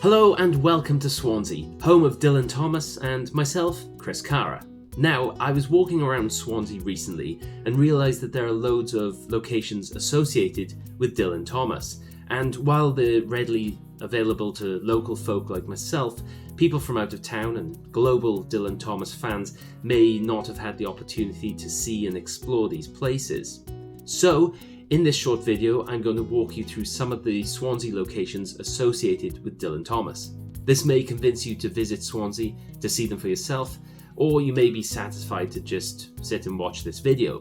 Hello and welcome to Swansea, home of Dylan Thomas and myself, Chris Carra. Now, I was walking around Swansea recently and realised that there are loads of locations associated with Dylan Thomas. And while they're readily available to local folk like myself, people from out of town and global Dylan Thomas fans may not have had the opportunity to see and explore these places. So, in this short video, I'm going to walk you through some of the Swansea locations associated with Dylan Thomas. This may convince you to visit Swansea to see them for yourself, or you may be satisfied to just sit and watch this video.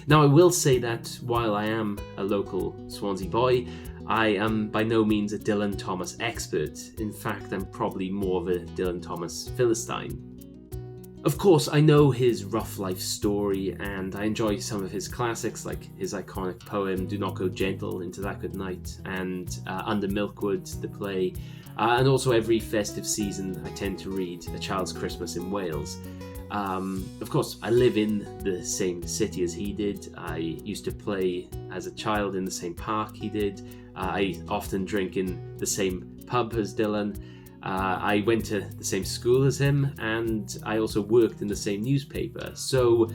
Now, I will say that while I am a local Swansea boy, I am by no means a Dylan Thomas expert. In fact, I'm probably more of a Dylan Thomas Philistine. Of course, I know his rough life story, and I enjoy some of his classics like his iconic poem Do Not Go Gentle Into That Good Night and Under Milkwood, the play, and also every festive season I tend to read A Child's Christmas in Wales. Of course, I live in the same city as he did. I used to play as a child in the same park he did. I often drink in the same pub as Dylan. I went to the same school as him, and I also worked in the same newspaper. So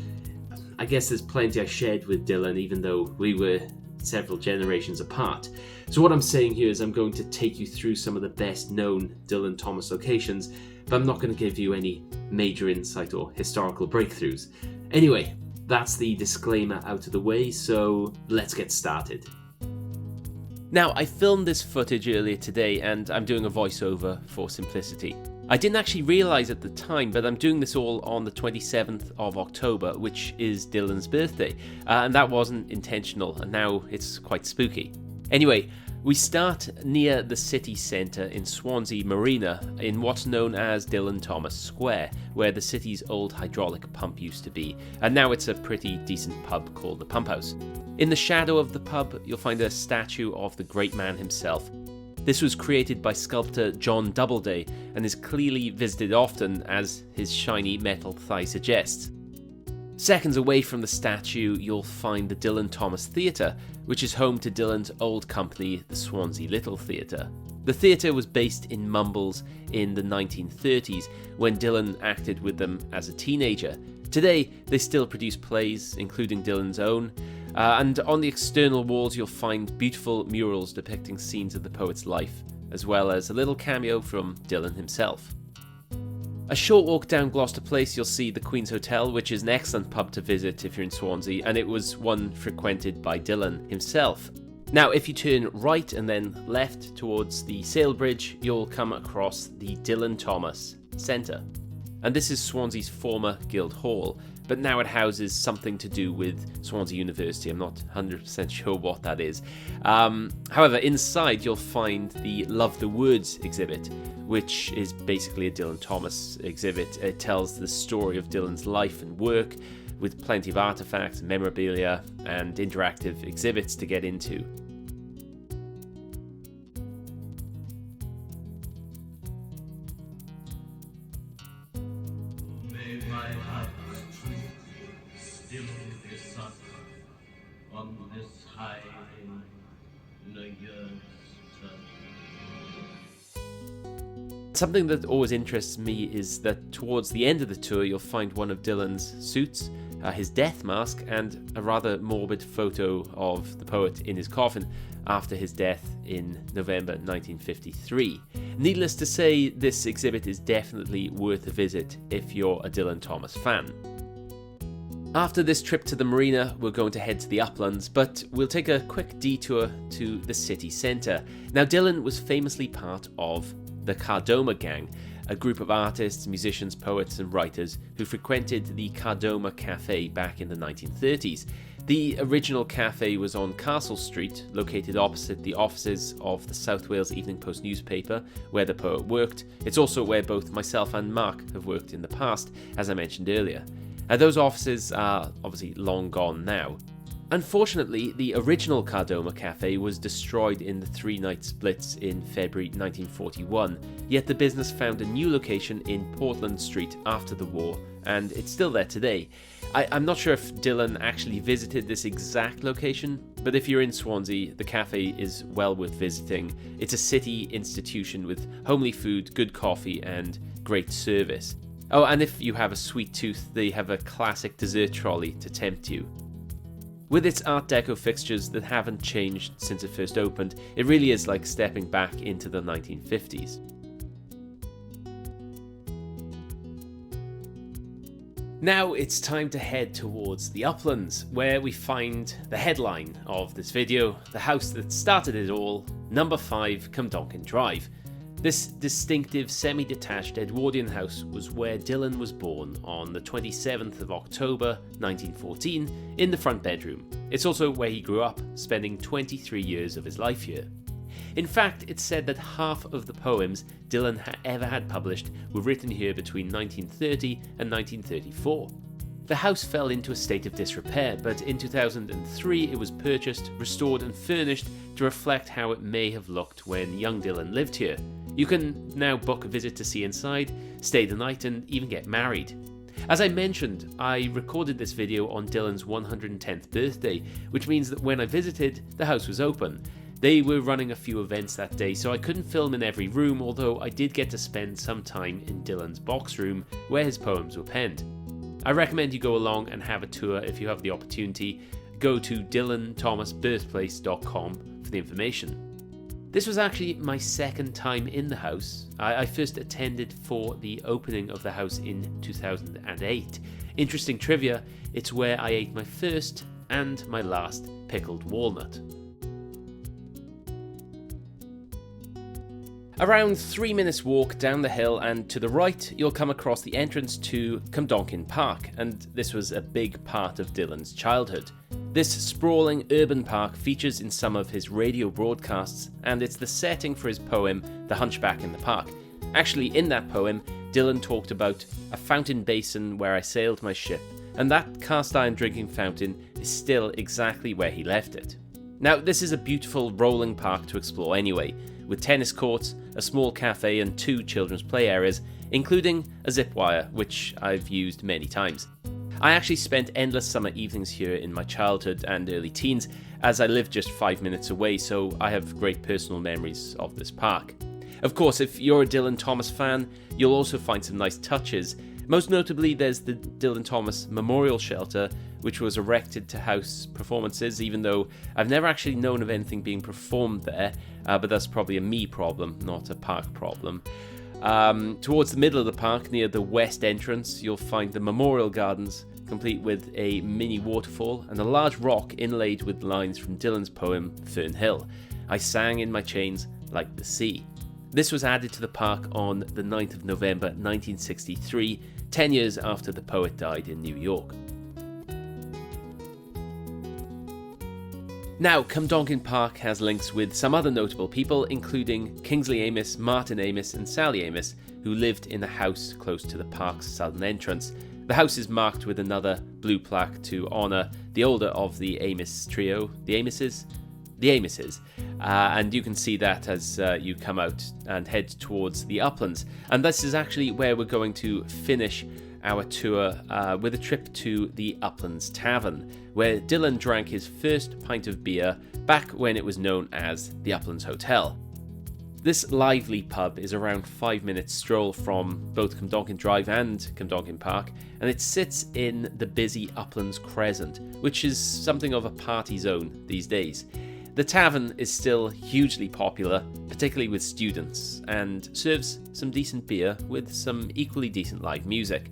I guess there's plenty I shared with Dylan, even though we were several generations apart. So what I'm saying here is I'm going to take you through some of the best known Dylan Thomas locations, but I'm not going to give you any major insight or historical breakthroughs. Anyway, that's the disclaimer out of the way, so let's get started. Now, I filmed this footage earlier today and I'm doing a voiceover for simplicity. I didn't actually realise at the time, but I'm doing this all on the 27th of October, which is Dylan's birthday, and that wasn't intentional, and now it's quite spooky. Anyway, we start near the city centre in Swansea Marina in what's known as Dylan Thomas Square, where the city's old hydraulic pump used to be, and now it's a pretty decent pub called the Pump House. In the shadow of the pub, you'll find a statue of the great man himself. This was created by sculptor John Doubleday and is clearly visited often, as his shiny metal thigh suggests. Seconds away from the statue, you'll find the Dylan Thomas Theatre, which is home to Dylan's old company, the Swansea Little Theatre. The theatre was based in Mumbles in the 1930s, when Dylan acted with them as a teenager. Today, they still produce plays, including Dylan's own, and on the external walls you'll find beautiful murals depicting scenes of the poet's life, as well as a little cameo from Dylan himself. A short walk down Gloucester Place you'll see the Queen's Hotel, which is an excellent pub to visit if you're in Swansea, and it was one frequented by Dylan himself. Now, if you turn right and then left towards the Sail Bridge, you'll come across the Dylan Thomas Centre. And this is Swansea's former Guild Hall, but now it houses something to do with Swansea University. I'm not 100% sure what that is. However, inside you'll find the Love the Words exhibit, which is basically a Dylan Thomas exhibit. It tells the story of Dylan's life and work, with plenty of artefacts, memorabilia, and interactive exhibits to get into. My heart's truth still is sunk on this high in a year's turn. Something that always interests me is that towards the end of the tour you'll find one of Dylan's suits, his death mask, and a rather morbid photo of the poet in his coffin after his death in November 1953. Needless to say, this exhibit is definitely worth a visit if you're a Dylan Thomas fan. After this trip to the marina, we're going to head to the Uplands, but we'll take a quick detour to the city centre. Now, Dylan was famously part of the Kardomah gang, a group of artists, musicians, poets and writers who frequented the Kardomah Cafe back in the 1930s. The original cafe was on Castle Street, located opposite the offices of the South Wales Evening Post newspaper, where the poet worked. It's also where both myself and Mark have worked in the past, as I mentioned earlier. Those offices are obviously long gone now. Unfortunately, the original Kardomah cafe was destroyed in the three-night blitz in February 1941, yet the business found a new location in Portland Street after the war, and it's still there today. I'm not sure if Dylan actually visited this exact location, but if you're in Swansea, the cafe is well worth visiting. It's a city institution with homely food, good coffee, and great service. Oh, and if you have a sweet tooth, they have a classic dessert trolley to tempt you. With its Art Deco fixtures that haven't changed since it first opened, it really is like stepping back into the 1950s. Now it's time to head towards the Uplands, where we find the headline of this video, the house that started it all, number 5 Cwmdonkin Drive. This distinctive semi-detached Edwardian house was where Dylan was born on the 27th of October 1914 in the front bedroom. It's also where he grew up, spending 23 years of his life here. In fact, it's said that half of the poems Dylan ever had published were written here between 1930 and 1934. The house fell into a state of disrepair, but in 2003 it was purchased, restored and furnished to reflect how it may have looked when young Dylan lived here. You can now book a visit to see inside, stay the night and even get married. As I mentioned, I recorded this video on Dylan's 110th birthday, which means that when I visited, the house was open. They were running a few events that day, so I couldn't film in every room, although I did get to spend some time in Dylan's box room, where his poems were penned. I recommend you go along and have a tour if you have the opportunity. Go to dylan-thomasbirthplace.com for the information. This was actually my second time in the house. I first attended for the opening of the house in 2008. Interesting trivia, it's where I ate my first and my last pickled walnut. Around 3 minutes walk down the hill and to the right, you'll come across the entrance to Cwmdonkin Park, and this was a big part of Dylan's childhood. This sprawling urban park features in some of his radio broadcasts, and it's the setting for his poem, The Hunchback in the Park. Actually, in that poem, Dylan talked about a fountain basin where I sailed my ship, and that cast iron drinking fountain is still exactly where he left it. Now, this is a beautiful rolling park to explore anyway, with tennis courts, a small cafe and 2 children's play areas, including a zip wire, which I've used many times. I actually spent endless summer evenings here in my childhood and early teens, as I lived just 5 minutes away, so I have great personal memories of this park. Of course, if you're a Dylan Thomas fan, you'll also find some nice touches. Most notably, there's the Dylan Thomas Memorial Shelter, which was erected to house performances, even though I've never actually known of anything being performed there, but that's probably a me problem, not a park problem. Towards the middle of the park, near the west entrance, you'll find the Memorial Gardens, complete with a mini waterfall and a large rock inlaid with lines from Dylan's poem, Fern Hill. I sang in my chains like the sea. This was added to the park on the 9th of November 1963, 10 years after the poet died in New York. Now, Cwmdonkin Park has links with some other notable people, including Kingsley Amis, Martin Amis and Sally Amis, who lived in a house close to the park's southern entrance. The house is marked with another blue plaque to honour the older of the Amis trio, the Amises, and you can see that as you come out and head towards the Uplands. And this is actually where we're going to finish our tour with a trip to the Uplands Tavern, where Dylan drank his first pint of beer back when it was known as the Uplands Hotel. This lively pub is around 5 minutes stroll from both Cwmdonkin Drive and Cwmdonkin Park, and it sits in the busy Uplands Crescent, which is something of a party zone these days. The tavern is still hugely popular, particularly with students, and serves some decent beer with some equally decent live music.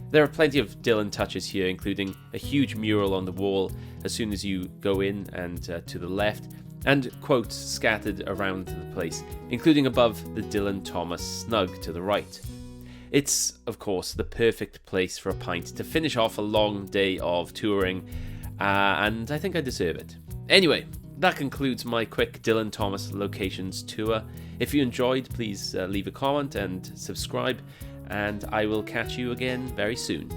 There are plenty of Dylan touches here, including a huge mural on the wall as soon as you go in and to the left, and quotes scattered around the place, including above the Dylan Thomas snug to the right. It's, of course, the perfect place for a pint to finish off a long day of touring, and I think I deserve it. Anyway, that concludes my quick Dylan Thomas locations tour. If you enjoyed, please leave a comment and subscribe, and I will catch you again very soon.